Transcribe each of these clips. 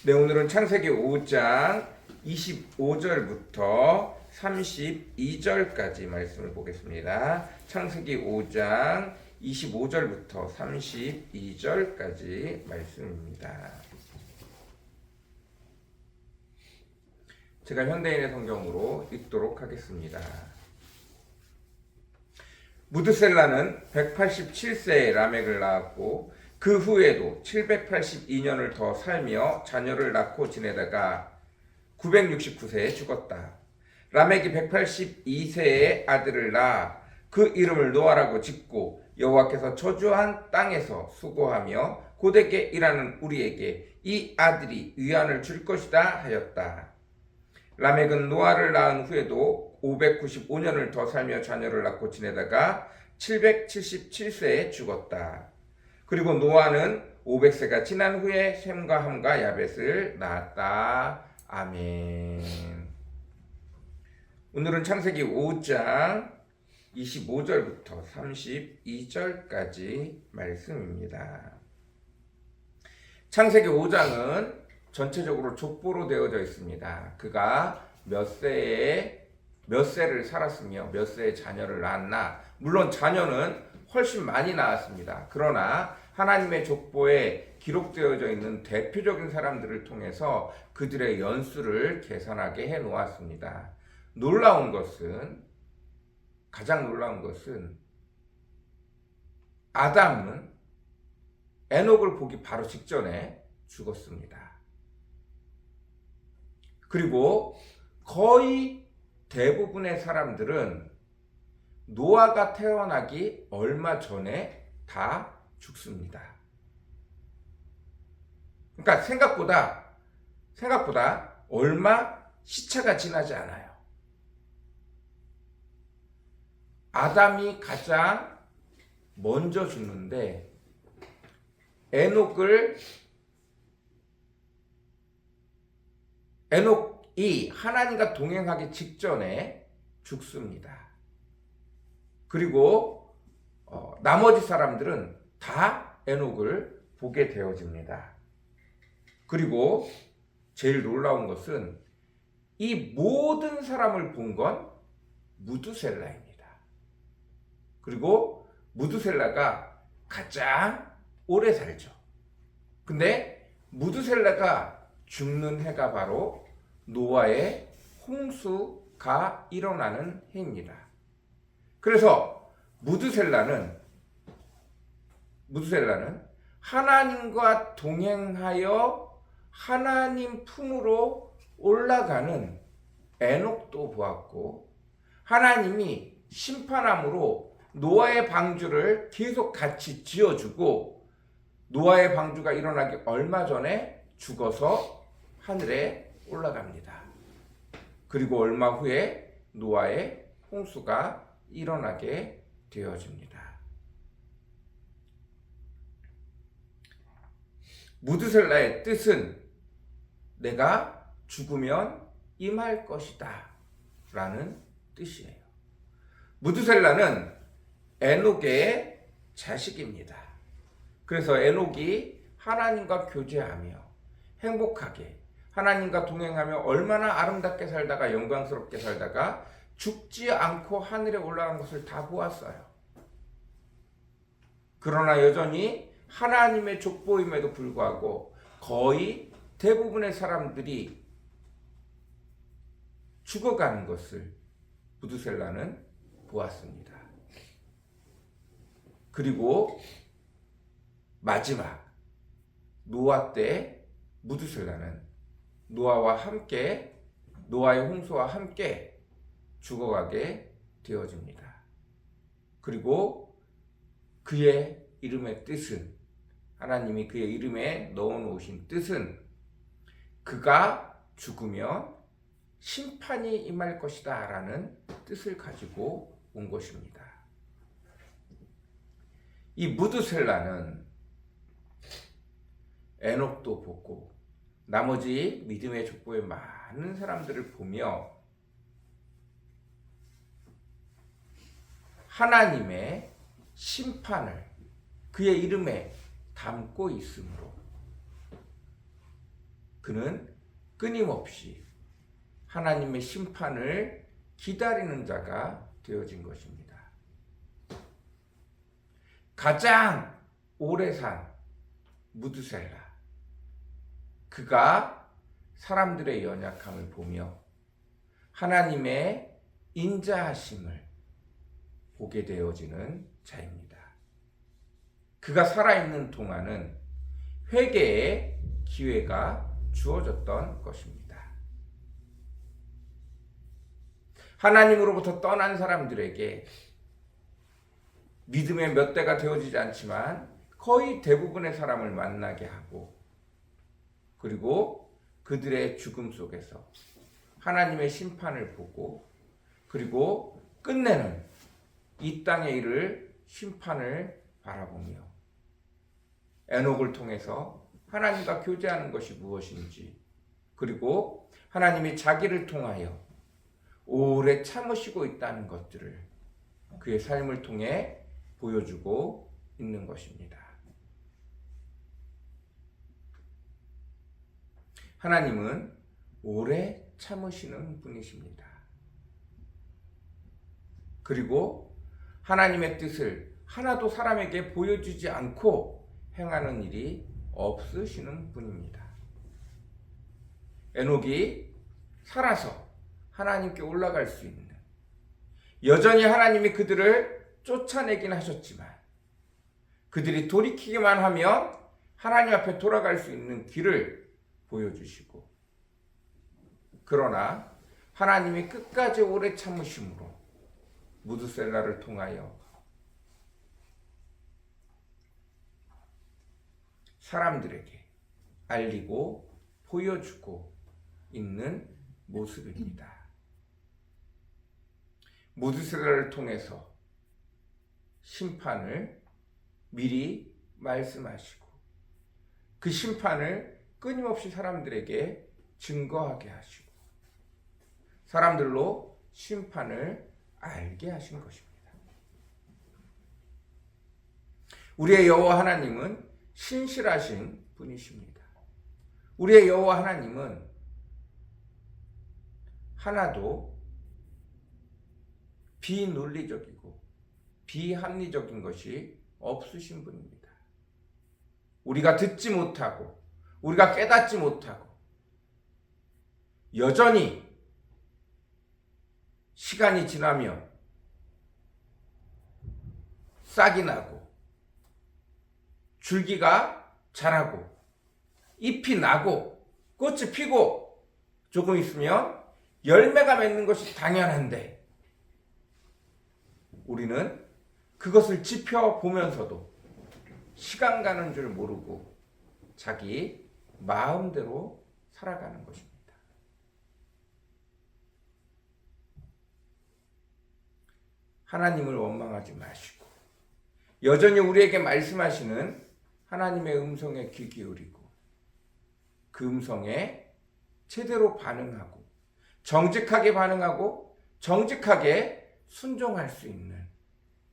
네, 오늘은 창세기 5장 25절부터 32절까지 말씀을 보겠습니다. 창세기 5장 25절부터 32절까지 말씀입니다. 제가 현대인의 성경으로 읽도록 하겠습니다. 무드셀라는 187세에 라멕을 낳았고 그 후에도 782년을 더 살며 자녀를 낳고 지내다가 969세에 죽었다. 라멕이 182세에 아들을 낳아 그 이름을 노아라고 짓고 여호와께서 저주한 땅에서 수고하며 고되게 일하는 우리에게 이 아들이 위안을 줄 것이다 하였다. 라멕은 노아를 낳은 후에도 595년을 더 살며 자녀를 낳고 지내다가 777세에 죽었다. 그리고 노아는 500세가 지난 후에 셈과 함과 야벳을 낳았다. 아멘. 오늘은 창세기 5장 25절부터 32절까지 말씀입니다. 창세기 5장은 전체적으로 족보로 되어져 있습니다. 그가 몇 세를 살았으며 몇 세의 자녀를 낳았나. 물론 자녀는 훨씬 많이 낳았습니다. 그러나 하나님의 족보에 기록되어져 있는 대표적인 사람들을 통해서 그들의 연수를 계산하게 해 놓았습니다. 가장 놀라운 것은 아담은 에녹을 보기 바로 직전에 죽었습니다. 그리고 거의 대부분의 사람들은 노아가 태어나기 얼마 전에 다 죽습니다. 그러니까 생각보다 얼마 시차가 지나지 않아요. 아담이 가장 먼저 죽는데 에녹이 하나님과 동행하기 직전에 죽습니다. 그리고 나머지 사람들은 다 에녹을 보게 되어집니다. 그리고 제일 놀라운 것은 이 모든 사람을 본 건 무두셀라입니다. 그리고 무두셀라가 가장 오래 살죠. 근데 무두셀라가 죽는 해가 바로 노아의 홍수가 일어나는 해입니다. 그래서 무두셀라는 하나님과 동행하여 하나님 품으로 올라가는 에녹도 보았고, 하나님이 심판함으로 노아의 방주를 계속 같이 지어주고, 노아의 방주가 일어나기 얼마 전에 죽어서 하늘에 올라갑니다. 그리고 얼마 후에 노아의 홍수가 일어나게 되어집니다. 무드셀라의 뜻은 내가 죽으면 임할 것이다 라는 뜻이에요. 무드셀라는 에녹의 자식입니다. 그래서 에녹이 하나님과 교제하며 행복하게 하나님과 동행하며 얼마나 아름답게 살다가 영광스럽게 살다가 죽지 않고 하늘에 올라간 것을 다 보았어요. 그러나 여전히 하나님의 족보임에도 불구하고 거의 대부분의 사람들이 죽어가는 것을 무두셀라는 보았습니다. 그리고 마지막 노아 때 무두셀라는 노아의 홍수와 함께 죽어가게 되어집니다. 그리고 그의 이름의 뜻은, 하나님이 그의 이름에 넣어놓으신 뜻은 그가 죽으면 심판이 임할 것이다 라는 뜻을 가지고 온 것입니다. 이 무두셀라는 에녹도 보고 나머지 믿음의 족보의 많은 사람들을 보며 하나님의 심판을 그의 이름에 담고 있으므로 그는 끊임없이 하나님의 심판을 기다리는 자가 되어진 것입니다. 가장 오래 산 무드셀라, 그가 사람들의 연약함을 보며 하나님의 인자하심을 보게 되어지는 자입니다. 그가 살아있는 동안은 회개의 기회가 주어졌던 것입니다. 하나님으로부터 떠난 사람들에게 믿음의 몇 대가 되어지지 않지만 거의 대부분의 사람을 만나게 하고, 그리고 그들의 죽음 속에서 하나님의 심판을 보고, 그리고 끝내는 이 땅에 이를 심판을 바라보며 에녹을 통해서 하나님과 교제하는 것이 무엇인지, 그리고 하나님이 자기를 통하여 오래 참으시고 있다는 것들을 그의 삶을 통해 보여주고 있는 것입니다. 하나님은 오래 참으시는 분이십니다. 그리고 하나님의 뜻을 하나도 사람에게 보여주지 않고 행하는 일이 없으시는 분입니다. 에녹이 살아서 하나님께 올라갈 수 있는, 여전히 하나님이 그들을 쫓아내긴 하셨지만 그들이 돌이키기만 하면 하나님 앞에 돌아갈 수 있는 길을 보여주시고, 그러나 하나님이 끝까지 오래 참으심으로 무드셀라를 통하여 사람들에게 알리고 보여주고 있는 모습입니다. 무드셀라를 통해서 심판을 미리 말씀하시고 그 심판을 끊임없이 사람들에게 증거하게 하시고 사람들로 심판을 알게 하신 것입니다. 우리의 여호와 하나님은 신실하신 분이십니다. 우리의 여호와 하나님은 하나도 비논리적이고 비합리적인 것이 없으신 분입니다. 우리가 듣지 못하고 우리가 깨닫지 못하고 여전히 시간이 지나면 싹이 나고 줄기가 자라고 잎이 나고 꽃이 피고 조금 있으면 열매가 맺는 것이 당연한데, 우리는 그것을 지켜보면서도 시간 가는 줄 모르고 자기 마음대로 살아가는 것입니다. 하나님을 원망하지 마시고 여전히 우리에게 말씀하시는 하나님의 음성에 귀 기울이고 그 음성에 제대로 반응하고 정직하게 반응하고 정직하게 순종할 수 있는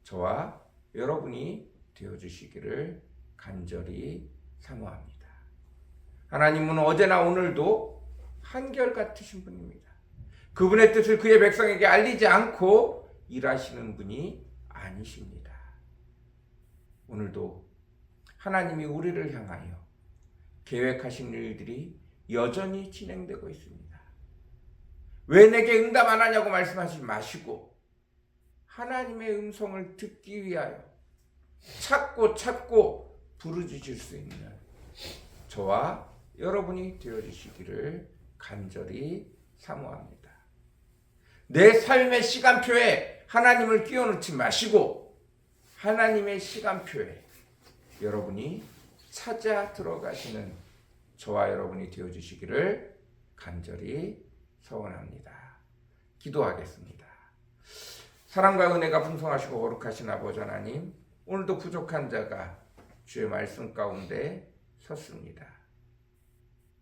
저와 여러분이 되어주시기를 간절히 사모합니다. 하나님은 어제나 오늘도 한결같으신 분입니다. 그분의 뜻을 그의 백성에게 알리지 않고 일하시는 분이 아니십니다. 오늘도 하나님이 우리를 향하여 계획하신 일들이 여전히 진행되고 있습니다. 왜 내게 응답 안 하냐고 말씀하지 마시고 하나님의 음성을 듣기 위하여 찾고 부르짖을 수 있는 저와 여러분이 되어주시기를 간절히 사모합니다. 내 삶의 시간표에 하나님을 끼워넣지 마시고 하나님의 시간표에 여러분이 찾아 들어가시는 저와 여러분이 되어주시기를 간절히 소원합니다. 기도하겠습니다. 사랑과 은혜가 풍성하시고 거룩하신 아버지 하나님, 오늘도 부족한 자가 주의 말씀 가운데 섰습니다.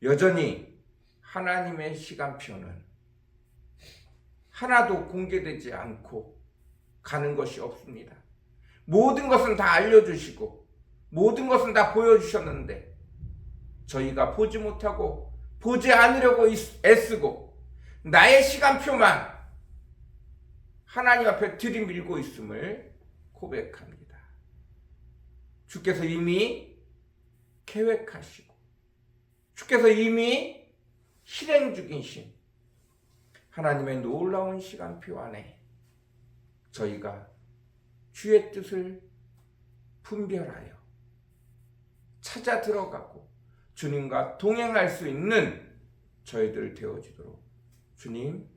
여전히 하나님의 시간표는 하나도 공개되지 않고 가는 것이 없습니다. 모든 것은 다 알려주시고 모든 것은 다 보여주셨는데 저희가 보지 못하고 보지 않으려고 애쓰고 나의 시간표만 하나님 앞에 들이밀고 있음을 고백합니다. 주께서 이미 계획하시고 주께서 이미 실행 중이신 하나님의 놀라운 시간표 안에 저희가 주의 뜻을 분별하여 찾아 들어가고 주님과 동행할 수 있는 저희들 되어지도록 주님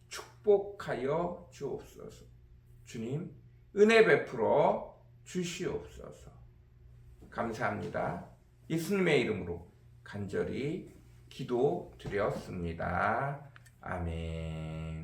축복하여 주옵소서. 주님 은혜 베풀어 주시옵소서. 감사합니다. 예수님의 이름으로 간절히 기도드렸습니다. 아멘.